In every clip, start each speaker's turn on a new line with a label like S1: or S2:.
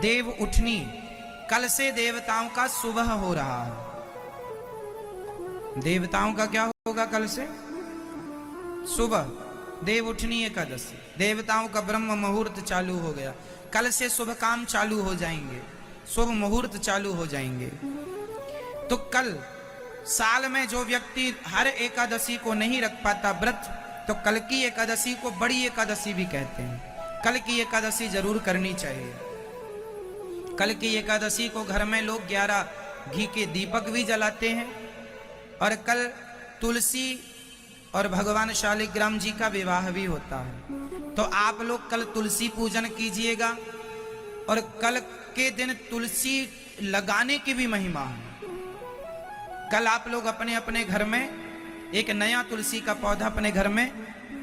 S1: देव उठनी, कल से देवताओं का सुबह हो रहा है। देवताओं का क्या होगा कल से? सुबह। देव उठनी एकादशी, देवताओं का ब्रह्म मुहूर्त चालू हो गया। कल से शुभ काम चालू हो जाएंगे, शुभ मुहूर्त चालू हो जाएंगे। तो कल साल में जो व्यक्ति हर एकादशी को नहीं रख पाता व्रत, तो कल की एकादशी को बड़ी एकादशी भी कहते हैं। कल की एकादशी जरूर करनी चाहिए। कल की एकादशी को घर में लोग 11 घी के दीपक भी जलाते हैं। और कल तुलसी और भगवान शालिग्राम जी का विवाह भी होता है। तो आप लोग कल तुलसी पूजन कीजिएगा। और कल के दिन तुलसी लगाने की भी महिमा है। कल आप लोग अपने अपने घर में एक नया तुलसी का पौधा अपने घर में,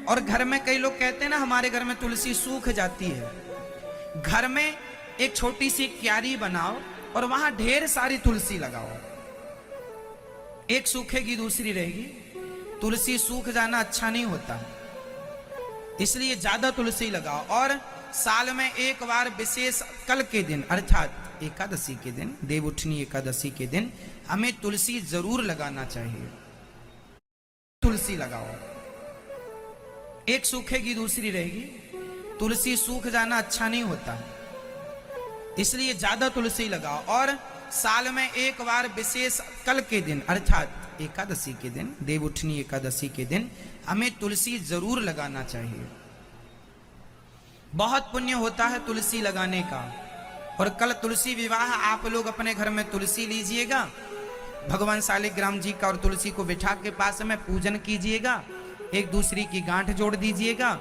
S1: और घर में कई लोग कहते हैं ना हमारे घर में तुलसी सूख जाती है। घर में एक छोटी सी क्यारी बनाओ और वहां ढेर सारी तुलसी लगाओ। एक सूखेगी दूसरी रहेगी। तुलसी सूख जाना अच्छा नहीं होता, इसलिए ज्यादा तुलसी लगाओ। और साल में एक बार विशेष कल के दिन अर्थात एकादशी के दिन, देवउठनी एकादशी के दिन हमें तुलसी जरूर लगाना चाहिए। तुलसी लगाओ, एक सूखेगी दूसरी रहेगी। तुलसी सूख जाना अच्छा नहीं होता, इसलिए ज्यादा तुलसी लगाओ। और साल में एक बार विशेष कल के दिन अर्थात एकादशी के दिन, देवउठनी एकादशी के दिन हमें तुलसी जरूर लगाना चाहिए। बहुत पुण्य होता है तुलसी लगाने का। और कल तुलसी विवाह, आप लोग अपने घर में तुलसी लीजिएगा, भगवान शालिग्राम जी का और तुलसी को बिठा के पास में पूजन कीजिएगा। एक दूसरी की गांठ जोड़ दीजिएगा।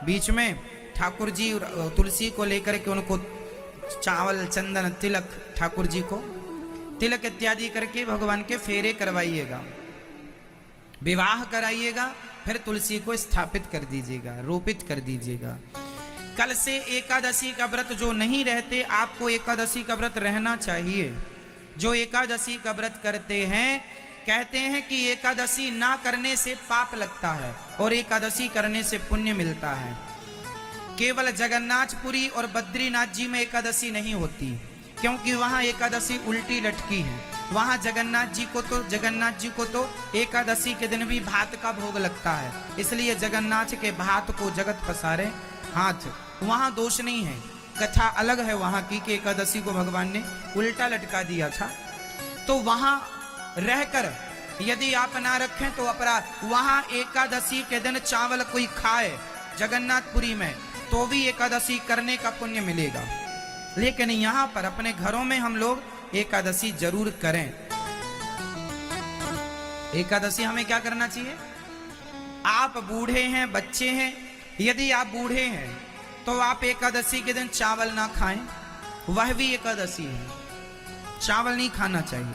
S1: बीच में ठाकुर जी तुलसी को लेकर के उनको चावल, चंदन, तिलक, ठाकुर जी को तिलक इत्यादि करके भगवान के फेरे करवाइएगा, विवाह कराइएगा। फिर तुलसी को स्थापित कर दीजिएगा, रोपित कर दीजिएगा। कल से एकादशी का व्रत जो नहीं रहते, आपको एकादशी का व्रत रहना चाहिए। जो एकादशी का व्रत करते हैं, कहते हैं कि एकादशी ना करने से पाप लगता है और एकादशी करने से पुण्य मिलता है। केवल जगन्नाथपुरी और बद्रीनाथ जी में एकादशी नहीं होती, क्योंकि वहां एकादशी उल्टी लटकी है। वहां जगन्नाथ जी को तो एकादशी के दिन भी भात का भोग लगता है, इसलिए जगन्नाथ के भात को जगत पसारे हाथ, वहां दोष नहीं है। कथा अलग है वहां की कि एकादशी को भगवान ने उल्टा लटका दिया था। तो वहां रहकर यदि आप ना रखें तो अपराध। वहां एकादशी के दिन चावल कोई खाए जगन्नाथपुरी में तो भी एकादशी करने का पुण्य मिलेगा। लेकिन यहां पर अपने घरों में हम लोग एकादशी जरूर करें। एकादशी हमें क्या करना चाहिए? आप बूढ़े हैं, बच्चे हैं, यदि आप बूढ़े हैं तो आप एकादशी के दिन चावल ना खाएं, वह भी एकादशी है, चावल नहीं खाना चाहिए।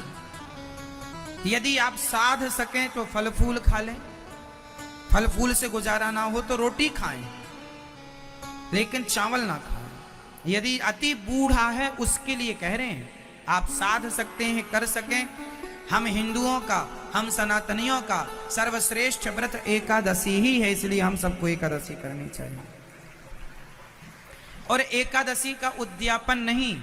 S1: यदि आप साध सकें तो फल फूल खा लें, फल फूल से गुजारा ना हो तो रोटी खाएं, लेकिन चावल ना खाएं। यदि अति बूढ़ा है उसके लिए कह रहे हैं, आप साध सकते हैं, कर सकें। हम हिंदुओं का, हम सनातनियों का सर्वश्रेष्ठ व्रत एकादशी ही है, इसलिए हम सबको एकादशी करनी चाहिए। और एकादशी का उद्यापन नहीं,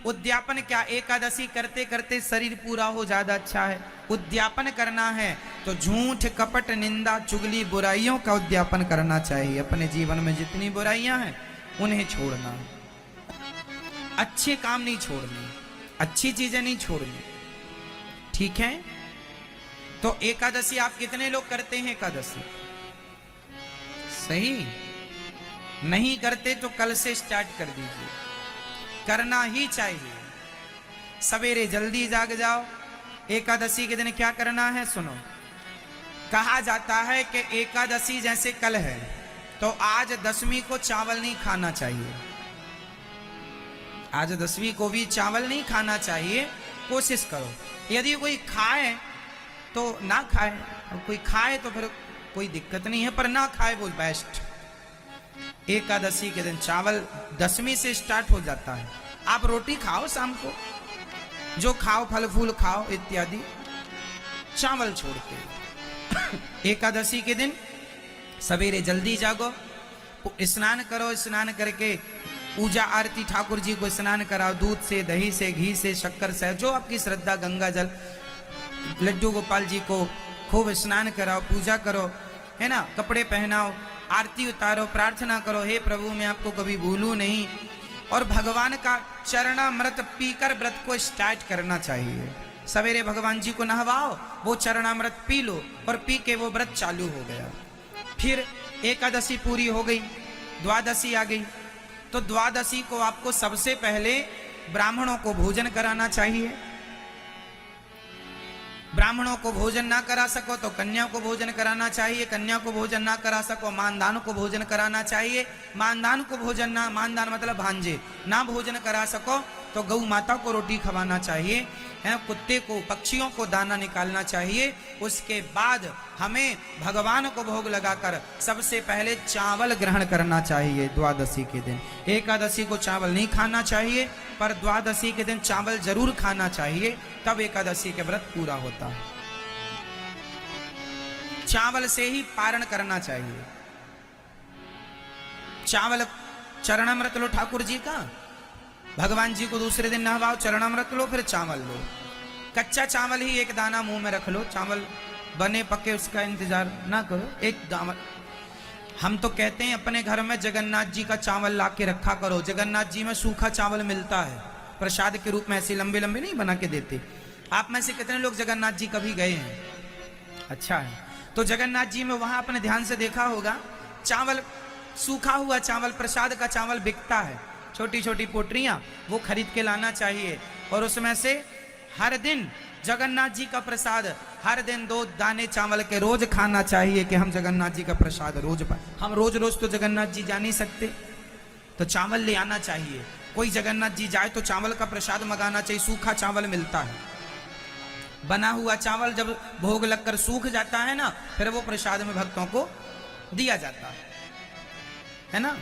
S1: उद्यापन क्या, एकादशी करते करते शरीर पूरा हो ज्यादा अच्छा है। उद्यापन करना है तो झूठ, कपट, निंदा, चुगली, बुराइयों का उद्यापन करना चाहिए। अपने जीवन में जितनी बुराइयां हैं उन्हें छोड़ना है, अच्छे काम नहीं छोड़ने, अच्छी चीजें नहीं छोड़नी, ठीक है। तो एकादशी आप कितने लोग करते हैं? एकादशी सही नहीं करते तो कल से स्टार्ट कर दीजिए, करना ही चाहिए। सवेरे जल्दी जाग जाओ। एकादशी के दिन क्या करना है सुनो। कहा जाता है कि एकादशी जैसे कल है तो आज दशमी को चावल नहीं खाना चाहिए। आज दसवीं को भी चावल नहीं खाना चाहिए। कोशिश करो, यदि कोई खाए तो ना खाए, और कोई खाए तो फिर कोई दिक्कत नहीं है, पर ना खाए वो बेस्ट। एकादशी के दिन चावल दसवीं से स्टार्ट हो जाता है। आप रोटी खाओ शाम को, जो खाओ, फल फूल खाओ इत्यादि, चावल छोड़ के। एकादशी के दिन सवेरे जल्दी जागो, स्नान करो, स्नान करके पूजा आरती, ठाकुर जी को स्नान कराओ दूध से, दही से, घी से, शक्कर से, जो आपकी श्रद्धा, गंगा जल, लड्डू गोपाल जी को खूब स्नान कराओ, पूजा करो, है ना, कपड़े पहनाओ, आरती उतारो, प्रार्थना करो, हे प्रभु मैं आपको कभी भूलूं नहीं। और भगवान का चरणामृत पीकर व्रत को स्टार्ट करना चाहिए। सवेरे भगवान जी को नहवाओ, वो चरणामृत पी लो और पी के वो व्रत चालू हो गया। फिर एकादशी पूरी हो गई, द्वादशी आ गई, तो द्वादशी को आपको सबसे पहले ब्राह्मणों को भोजन कराना चाहिए। ब्राह्मणों को भोजन ना करा सको तो कन्या को भोजन कराना चाहिए, कन्या को भोजन ना करा सको मानदान को भोजन कराना चाहिए, मानदान को भोजन ना, मानदान मतलब भांजे, ना भोजन करा सको तो गौ माता को रोटी खवाना चाहिए, है, कुत्ते को, पक्षियों को दाना निकालना चाहिए। उसके बाद हमें भगवान को भोग लगाकर सबसे पहले चावल ग्रहण करना चाहिए द्वादशी के दिन। एकादशी को चावल नहीं खाना चाहिए, पर द्वादशी के दिन चावल जरूर खाना चाहिए, तब एकादशी के व्रत पूरा होता है। चावल से ही पारण करना चाहिए। चावल, चरणामृत लो ठाकुर जी का, भगवान जी को दूसरे दिन नहवाओ, चरणामृत लो, फिर चावल लो। कच्चा चावल ही एक दाना मुंह में रख लो, चावल बने पके उसका इंतजार ना करो, एक दाना। हम तो कहते हैं अपने घर में जगन्नाथ जी का चावल ला के रखा करो। जगन्नाथ जी में सूखा चावल मिलता है प्रसाद के रूप में, ऐसे लंबे लंबे नहीं बना के देते। आप में से कितने लोग जगन्नाथ जी कभी गए हैं? अच्छा है, तो जगन्नाथ जी में वहां आपने ध्यान से देखा होगा, चावल, सूखा हुआ चावल, प्रसाद का चावल बिकता है, छोटी छोटी पोटरियां, वो खरीद के लाना चाहिए। और उसमें से हर दिन जगन्नाथ जी का प्रसाद, हर दिन 2 दाने चावल के रोज खाना चाहिए कि हम जगन्नाथ जी का प्रसाद रोज पाए। हम रोज रोज तो जगन्नाथ जी जा नहीं सकते, तो चावल ले आना चाहिए। कोई जगन्नाथ जी जाए तो चावल का प्रसाद मंगाना चाहिए, सूखा चावल मिलता है। बना हुआ चावल जब भोग लगकर सूख जाता है ना, फिर वो प्रसाद में भक्तों को दिया जाता है ना।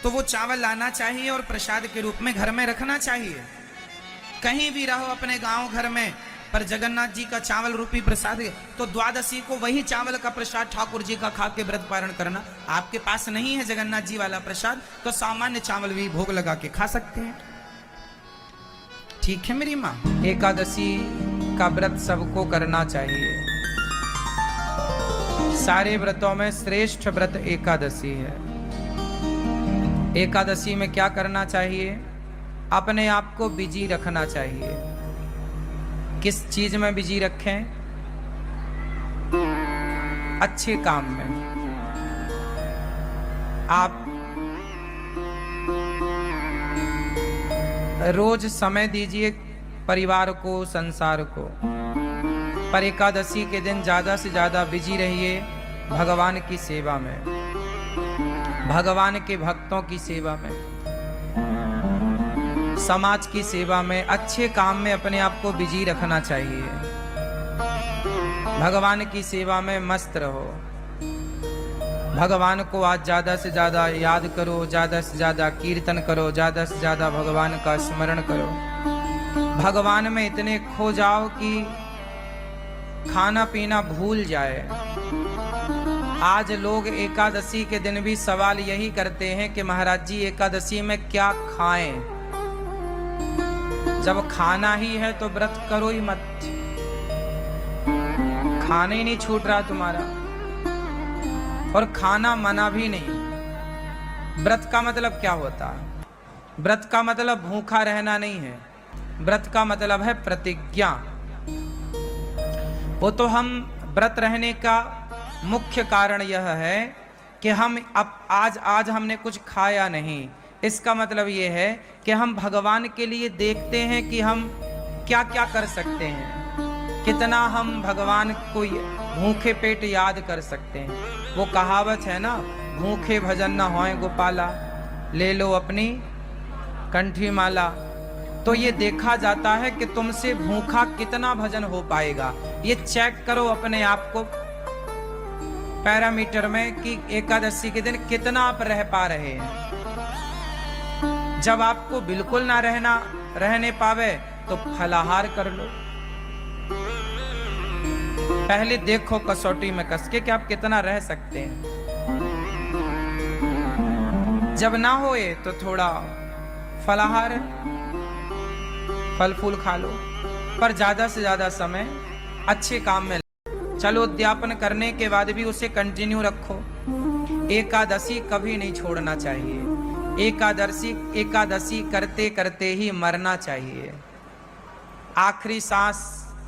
S1: तो वो चावल लाना चाहिए और प्रसाद के रूप में घर में रखना चाहिए। कहीं भी रहो अपने गांव घर में, पर जगन्नाथ जी का चावल रूपी प्रसाद, तो द्वादशी को वही चावल का प्रसाद ठाकुर जी का खा के व्रत पारण करना। आपके पास नहीं है जगन्नाथ जी वाला प्रसाद, तो सामान्य चावल भी भोग लगा के खा सकते हैं। ठीक है मेरी माँ, एकादशी का व्रत सबको करना चाहिए। सारे व्रतों में श्रेष्ठ व्रत एकादशी है। एकादशी में क्या करना चाहिए? अपने आप को बिजी रखना चाहिए। किस चीज में बिजी रखें? अच्छे काम में। आप रोज समय दीजिए परिवार को, संसार को, पर एकादशी के दिन ज्यादा से ज्यादा बिजी रहिए भगवान की सेवा में, भगवान के भक्तों की सेवा में, समाज की सेवा में, अच्छे काम में अपने आप को बिजी रखना चाहिए। भगवान की सेवा में मस्त रहो। भगवान को आज ज्यादा से ज्यादा याद करो, ज्यादा से ज्यादा कीर्तन करो, ज्यादा से ज्यादा भगवान का स्मरण करो। भगवान में इतने खो जाओ कि खाना पीना भूल जाए। आज लोग एकादशी के दिन भी सवाल यही करते हैं कि महाराज जी एकादशी में क्या खाएं? जब खाना ही है तो व्रत करो ही मत। खाना ही नहीं छूट रहा तुम्हारा, और खाना मना भी नहीं। व्रत का मतलब क्या होता है? व्रत का मतलब भूखा रहना नहीं है। व्रत का मतलब है प्रतिज्ञा। वो तो हम व्रत रहने का मुख्य कारण यह है कि हम अब आज हमने कुछ खाया नहीं। इसका मतलब ये है कि हम भगवान के लिए देखते हैं कि हम क्या क्या कर सकते हैं, कितना हम भगवान को भूखे पेट याद कर सकते हैं। वो कहावत है ना, भूखे भजन न होए गोपाला, ले लो अपनी कंठी माला। तो ये देखा जाता है कि तुमसे भूखा कितना भजन हो पाएगा। ये चेक करो अपने आप को पैरामीटर में कि एकादशी के दिन कितना आप रह पा रहे हैं। जब आपको बिल्कुल ना रहने पावे तो फलाहार कर लो। पहले देखो कसौटी में कस के कि आप कितना रह सकते हैं। जब ना होए तो थोड़ा फलाहार फल फूल खा लो, पर ज्यादा से ज्यादा समय अच्छे काम में। चलो उद्यापन करने के बाद भी उसे कंटिन्यू रखो। एकादशी कभी नहीं छोड़ना चाहिए। एकादशी करते करते ही मरना चाहिए। आखिरी सांस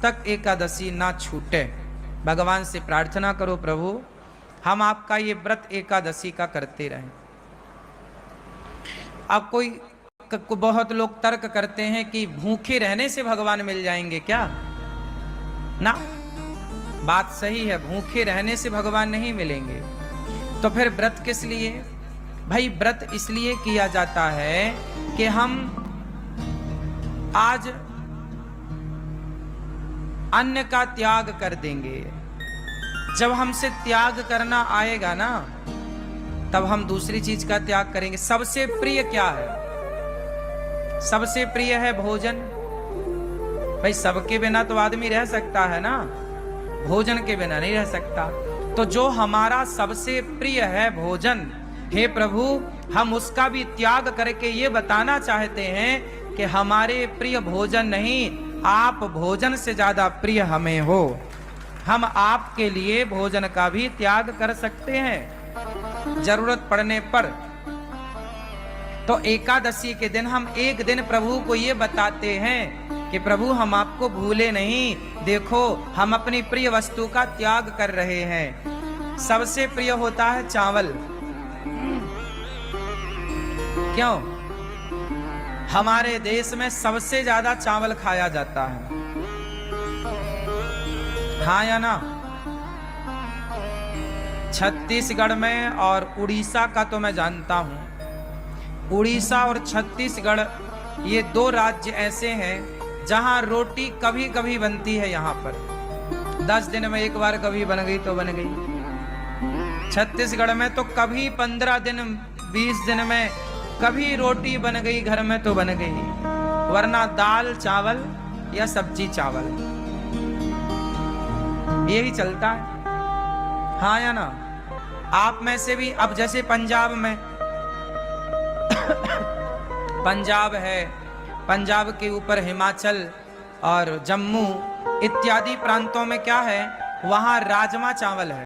S1: तक एकादशी ना छूटे। भगवान से प्रार्थना करो, प्रभु हम आपका ये व्रत एकादशी का करते रहें। अब कोई बहुत लोग तर्क करते हैं कि भूखे रहने से भगवान मिल जाएंगे क्या? ना, बात सही है, भूखे रहने से भगवान नहीं मिलेंगे। तो फिर व्रत किस लिए? भाई व्रत इसलिए किया जाता है कि हम आज अन्न का त्याग कर देंगे। जब हमसे त्याग करना आएगा ना, तब हम दूसरी चीज का त्याग करेंगे। सबसे प्रिय क्या है? सबसे प्रिय है भोजन। भाई सबके बिना तो आदमी रह सकता है ना, भोजन के बिना नहीं रह सकता। तो जो हमारा सबसे प्रिय है भोजन, हे प्रभु हम उसका भी त्याग करके ये बताना चाहते हैं कि हमारे प्रिय भोजन नहीं, आप भोजन से ज्यादा प्रिय हमें हो। हम आपके लिए भोजन का भी त्याग कर सकते हैं जरूरत पड़ने पर। तो एकादशी के दिन हम एक दिन प्रभु को ये बताते हैं कि प्रभु हम आपको भूले नहीं, देखो हम अपनी प्रिय वस्तु का त्याग कर रहे हैं। सबसे प्रिय होता है चावल। क्यों? हमारे देश में सबसे ज्यादा चावल खाया जाता है, हाँ या ना? छत्तीसगढ़ में और उड़ीसा का तो मैं जानता हूं। उड़ीसा और छत्तीसगढ़ ये दो राज्य ऐसे हैं जहां रोटी कभी कभी बनती है। यहाँ पर 10 दिन में एक बार कभी बन गई तो बन गई। छत्तीसगढ़ में तो कभी 15 दिन 20 दिन में कभी रोटी बन गई घर में तो बन गई, वरना दाल चावल या सब्जी चावल यही चलता है, हाँ या ना? आप में से भी अब जैसे पंजाब में पंजाब है, पंजाब के ऊपर हिमाचल और जम्मू इत्यादि प्रांतों में क्या है, वहां राजमा चावल है।